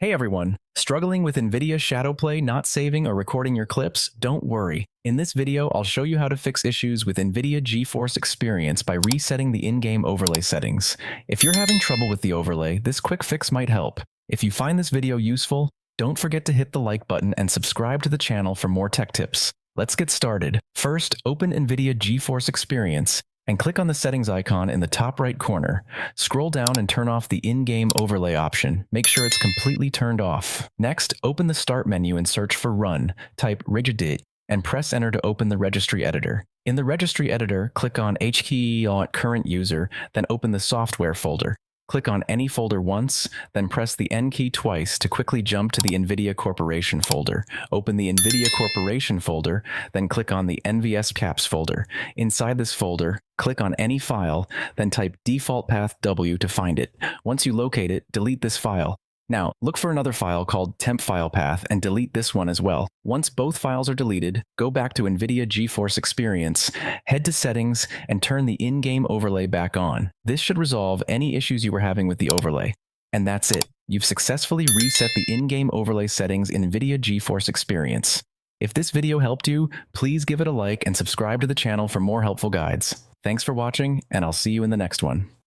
Hey everyone! Struggling with Nvidia Shadowplay not saving or recording your clips? Don't worry. In this video, I'll show you how to fix issues with Nvidia GeForce Experience by resetting the in-game overlay settings. If you're having trouble with the overlay, this quick fix might help. If you find this video useful, don't forget to hit the like button and subscribe to the channel for more tech tips. Let's get started. First, open Nvidia GeForce Experience and click on the settings icon in the top right corner. Scroll down and turn off the in-game overlay option. Make sure it's completely turned off. Next, open the Start menu and search for Run. Type regedit and press Enter to open the registry editor. In the registry editor, click on HKey on Current User, then open the Software folder. Click on any folder once, then press the N key twice to quickly jump to the NVIDIA Corporation folder. Open the NVIDIA Corporation folder, then click on the NVS Caps folder. Inside this folder, click on any file, then type default path W to find it. Once you locate it, delete this file. Now, look for another file called temp file path and delete this one as well. Once both files are deleted, go back to NVIDIA GeForce Experience, head to Settings, and turn the in-game overlay back on. This should resolve any issues you were having with the overlay. And that's it. You've successfully reset the in-game overlay settings in NVIDIA GeForce Experience. If this video helped you, please give it a like and subscribe to the channel for more helpful guides. Thanks for watching, and I'll see you in the next one.